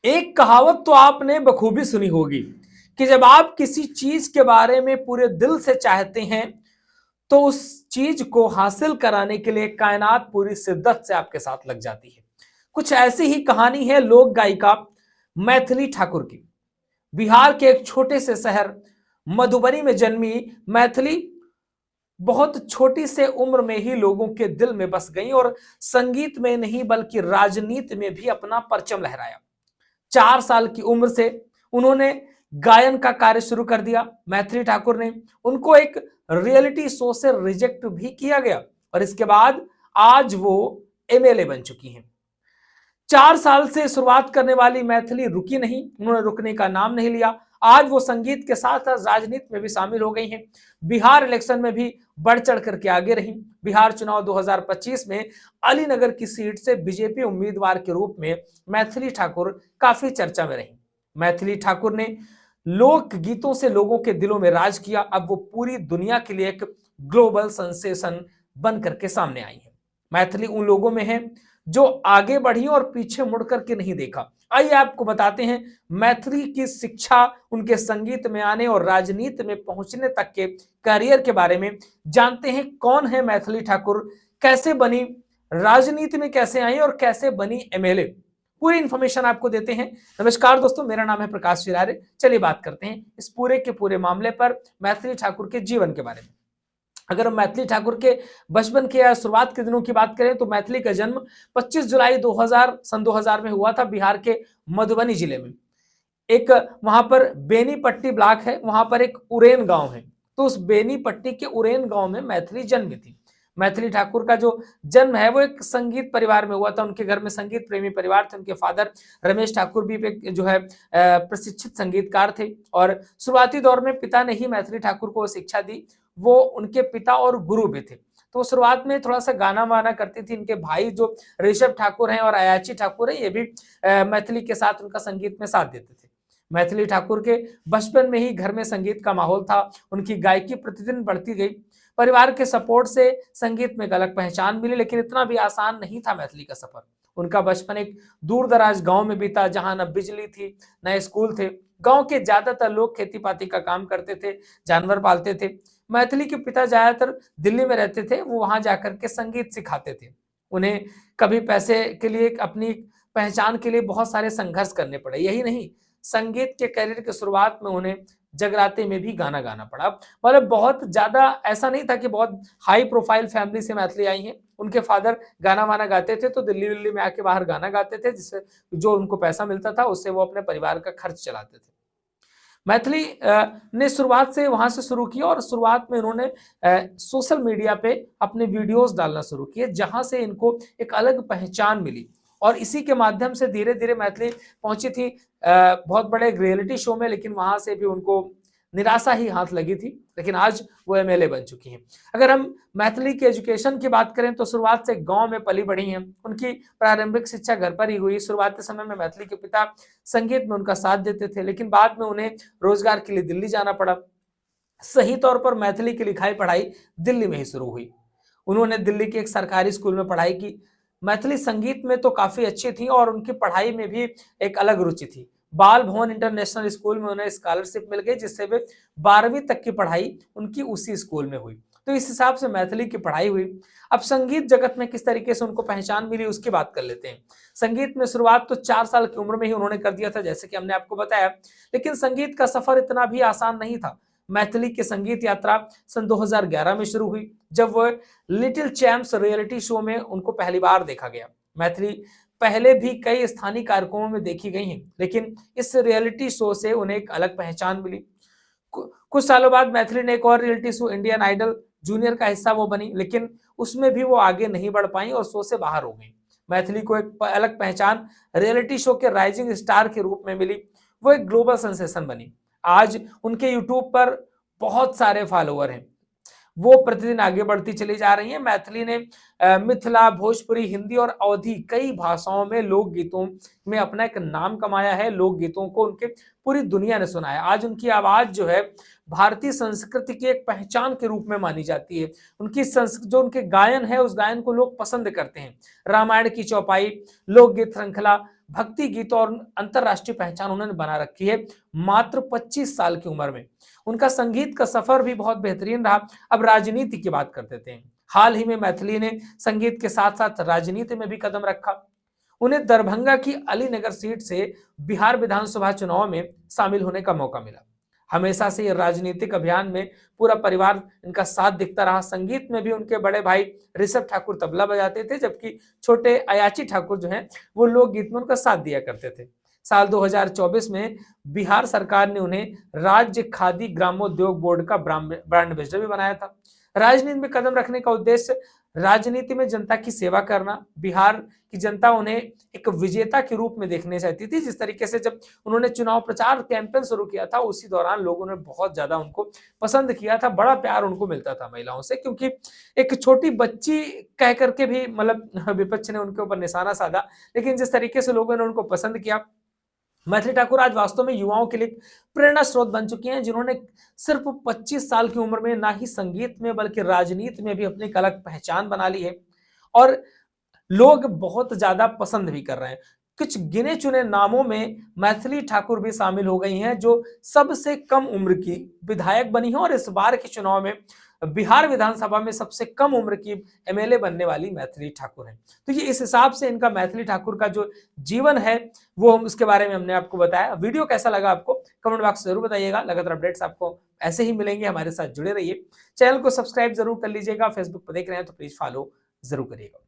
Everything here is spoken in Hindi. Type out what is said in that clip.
एक कहावत तो आपने बखूबी सुनी होगी कि जब आप किसी चीज के बारे में पूरे दिल से चाहते हैं तो उस चीज को हासिल कराने के लिए कायनात पूरी शिद्दत से आपके साथ लग जाती है। कुछ ऐसी ही कहानी है लोक गायिका मैथिली ठाकुर की। बिहार के एक छोटे से शहर मधुबनी में जन्मी मैथिली बहुत छोटी से उम्र में ही लोगों के दिल में बस गई और संगीत में नहीं बल्कि राजनीति में भी अपना परचम लहराया। 4 साल की उम्र से उन्होंने गायन का कार्य शुरू कर दिया। मैथिली ठाकुर ने उनको एक रियलिटी शो से रिजेक्ट भी किया गया और इसके बाद आज वो एमएलए बन चुकी हैं। 4 साल से शुरुआत करने वाली मैथिली रुकी नहीं, उन्होंने रुकने का नाम नहीं लिया। आज वो संगीत के साथ साथ राजनीति में भी शामिल हो गई हैं। बिहार इलेक्शन में भी बढ़ चढ़ करके आगे रही। बिहार चुनाव 2025 में अलीनगर की सीट से बीजेपी उम्मीदवार के रूप में मैथिली ठाकुर काफी चर्चा में रही। मैथिली ठाकुर ने लोक गीतों से लोगों के दिलों में राज किया। अब वो पूरी दुनिया के लिए एक ग्लोबल सेंसेशन बन करके सामने आई है। मैथिली उन लोगों में है जो आगे बढ़ी और पीछे मुड़ करके नहीं देखा। आइए आपको बताते हैं मैथिली की शिक्षा, उनके संगीत में आने और राजनीति में पहुंचने तक के करियर के बारे में जानते हैं। कौन है मैथिली ठाकुर, कैसे बनी, राजनीति में कैसे आई और कैसे बनी एमएलए, पूरी इंफॉर्मेशन आपको देते हैं। नमस्कार दोस्तों, मेरा नाम है प्रकाश चिरारे। चलिए बात करते हैं इस पूरे के पूरे मामले पर, मैथिली ठाकुर के जीवन के बारे में। अगर हम मैथिली ठाकुर के बचपन के या शुरुआत के दिनों की बात करें तो मैथिली का जन्म 25 जुलाई 2000 में हुआ था बिहार के मधुबनी जिले में। एक वहां पर बेनीपट्टी ब्लॉक है, वहां पर एक उरेन गांव है, तो उस बेनीपट्टी के उरेन गांव में मैथिली जन्मी थी। मैथिली ठाकुर का जो जन्म है वो एक संगीत परिवार में हुआ था। उनके घर में संगीत प्रेमी परिवार थे। उनके फादर रमेश ठाकुर भी एक जो है प्रशिक्षित संगीतकार थे और शुरुआती दौर में पिता ने ही मैथिली ठाकुर को शिक्षा दी। वो उनके पिता और गुरु भी थे। तो शुरुआत में थोड़ा सा गाना वाना करती थी। इनके भाई जो ऋषभ ठाकुर हैं और अयाची ठाकुर हैं, ये भी मैथिली के साथ उनका संगीत में साथ देते थे। मैथिली ठाकुर के बचपन में ही घर में संगीत का माहौल था। उनकी गायकी प्रतिदिन बढ़ती गई। परिवार के सपोर्ट से संगीत में एक अलग पहचान मिली, लेकिन इतना भी आसान नहीं था मैथिली का सफर। उनका बचपन एक दूर दराज गांव में बीता, जहां न बिजली थी न स्कूल थे। गांव के ज्यादातर लोग खेती पाती का काम करते थे, जानवर पालते थे। मैथिली के पिता ज्यादातर दिल्ली में रहते थे। वो वहां जाकर के संगीत सिखाते थे। उन्हें कभी पैसे के लिए, अपनी पहचान के लिए बहुत सारे संघर्ष करने पड़े। यही नहीं, संगीत के करियर की शुरुआत में उन्हें जगराते में भी गाना गाना पड़ा। मतलब बहुत ज्यादा ऐसा नहीं था कि बहुत हाई प्रोफाइल फैमिली से मैथिली आई हैं। उनके फादर गाना वाना गाते थे तो दिल्ली में आके बाहर गाना गाते थे, जिससे जो उनको पैसा मिलता था उससे वो अपने परिवार का खर्च चलाते थे। मैथिली ने शुरुआत से वहां से शुरू किया और शुरुआत में उन्होंने सोशल मीडिया पे अपने वीडियोस डालना शुरू किए, जहां से इनको एक अलग पहचान मिली और इसी के माध्यम से धीरे धीरे मैथिली पहुंची थी बहुत बड़े रियलिटी शो में, लेकिन वहां से भी उनको निराशा ही हाथ लगी थी। लेकिन आज वो एमएलए बन चुकी हैं। अगर हम मैथिली के एजुकेशन की बात करें तो शुरुआत से गांव में पली बढ़ी हैं। उनकी प्रारंभिक शिक्षा घर पर ही हुई। शुरुआती समय में मैथिली के पिता संगीत में उनका साथ देते थे, लेकिन बाद में उन्हें रोजगार के लिए दिल्ली जाना पड़ा। सही तौर पर मैथिली की लिखाई पढ़ाई दिल्ली में ही शुरू हुई। उन्होंने दिल्ली के एक सरकारी स्कूल में पढ़ाई की। मैथिली संगीत में तो काफी अच्छी थी और उनकी पढ़ाई में भी एक अलग रुचि थी। बाल भवन इंटरनेशनल स्कूल में उन्हें स्कॉलरशिप मिल गई, जिससे वे 12वीं तक की पढ़ाई उनकी उसी स्कूल में हुई। तो इस हिसाब से मैथिली की पढ़ाई हुई। अब संगीत जगत में किस तरीके से उनको पहचान मिली उसकी बात कर लेते हैं। संगीत में शुरुआत तो 4 साल की उम्र में ही उन्होंने कर दिया था, जैसे कि हमने आपको बताया। लेकिन संगीत का सफर इतना भी आसान नहीं था। मैथिली की संगीत यात्रा सन 2011 में शुरू हुई, जब वह लिटिल चैम्प्स रियलिटी शो में उनको पहली बार देखा गया। मैथिली पहले भी कई स्थानीय कार्यक्रमों में देखी गई हैं, लेकिन इस रियलिटी शो से उन्हें एक अलग पहचान मिली। कुछ सालों बाद मैथिली ने एक और reality show Indian Idol junior का हिस्सा वो बनी, लेकिन उसमें भी वो आगे नहीं बढ़ पाई और शो से बाहर हो गई। मैथिली को एक अलग पहचान रियलिटी शो के राइजिंग स्टार के रूप में मिली। वो एक ग्लोबल सेंसेशन बनी। आज उनके यूट्यूब पर बहुत सारे फॉलोअर हैं। वो प्रतिदिन आगे बढ़ती चली जा रही है। मैथिली ने मिथिला, भोजपुरी, हिंदी और अवधी कई भाषाओं में लोकगीतों में अपना एक नाम कमाया है। लोकगीतों को उनके पूरी दुनिया ने सुना है। आज उनकी आवाज जो है भारतीय संस्कृति की एक पहचान के रूप में मानी जाती है। उनकी जो उनके गायन है उस गायन को लोग पसंद करते हैं। रामायण की चौपाई, लोकगीत श्रृंखला, भक्ति गीतों और अंतरराष्ट्रीय पहचान उन्होंने बना रखी है मात्र 25 साल की उम्र में। उनका संगीत का सफर भी बहुत बेहतरीन रहा। अब राजनीति की बात कर देते हैं। हाल ही में मैथिली ने संगीत के साथ साथ राजनीति में भी कदम रखा। उन्हें दरभंगा की अलीनगर सीट से बिहार विधानसभा चुनाव में शामिल होने का मौका मिला। हमेशा से ये राजनीतिक अभियान में पूरा परिवार इनका साथ दिखता रहा। संगीत में भी उनके बड़े भाई ऋषभ ठाकुर तबला बजाते थे, जबकि छोटे अयाची ठाकुर जो हैं वो लोकगीत में उनका साथ दिया करते थे। साल 2024 में बिहार सरकार ने उन्हें राज्य खादी ग्रामोद्योग बोर्ड का ब्रांड एम्बेसडर भी बनाया था। राजनीति में कदम रखने का उद्देश्य राजनीति में जनता की सेवा करना। बिहार की जनता उन्हें एक विजेता के रूप में देखने चाहती थी। जिस तरीके से जब उन्होंने चुनाव प्रचार कैंपेन शुरू किया था, उसी दौरान लोगों ने बहुत ज्यादा उनको पसंद किया था। बड़ा प्यार उनको मिलता था महिलाओं से, क्योंकि एक छोटी बच्ची कह करके भी मतलब विपक्ष ने उनके ऊपर निशाना साधा, लेकिन जिस तरीके से लोगों ने उनको पसंद किया, मैथिली ठाकुर आज वास्तव में युवाओं के लिए प्रेरणा स्रोत बन चुकी हैं, जिन्होंने सिर्फ 25 साल की उम्र में ना ही संगीत में बल्कि राजनीति में भी अपनी एक अलग पहचान बना ली है और लोग बहुत ज्यादा पसंद भी कर रहे हैं। कुछ गिने चुने नामों में मैथिली ठाकुर भी शामिल हो गई हैं, जो सबसे कम उम्र की विधायक बनी है और इस बार के चुनाव में बिहार विधानसभा में सबसे कम उम्र की एमएलए बनने वाली मैथिली ठाकुर है। तो ये इस हिसाब से इनका मैथिली ठाकुर का जो जीवन है वो हम उसके बारे में हमने आपको बताया। वीडियो कैसा लगा आपको कमेंट बॉक्स जरूर बताइएगा। लगातार अपडेट्स आपको ऐसे ही मिलेंगे, हमारे साथ जुड़े रहिए। चैनल को सब्सक्राइब जरूर कर लीजिएगा। फेसबुक पर देख रहे हैं तो प्लीज फॉलो जरूर करिएगा।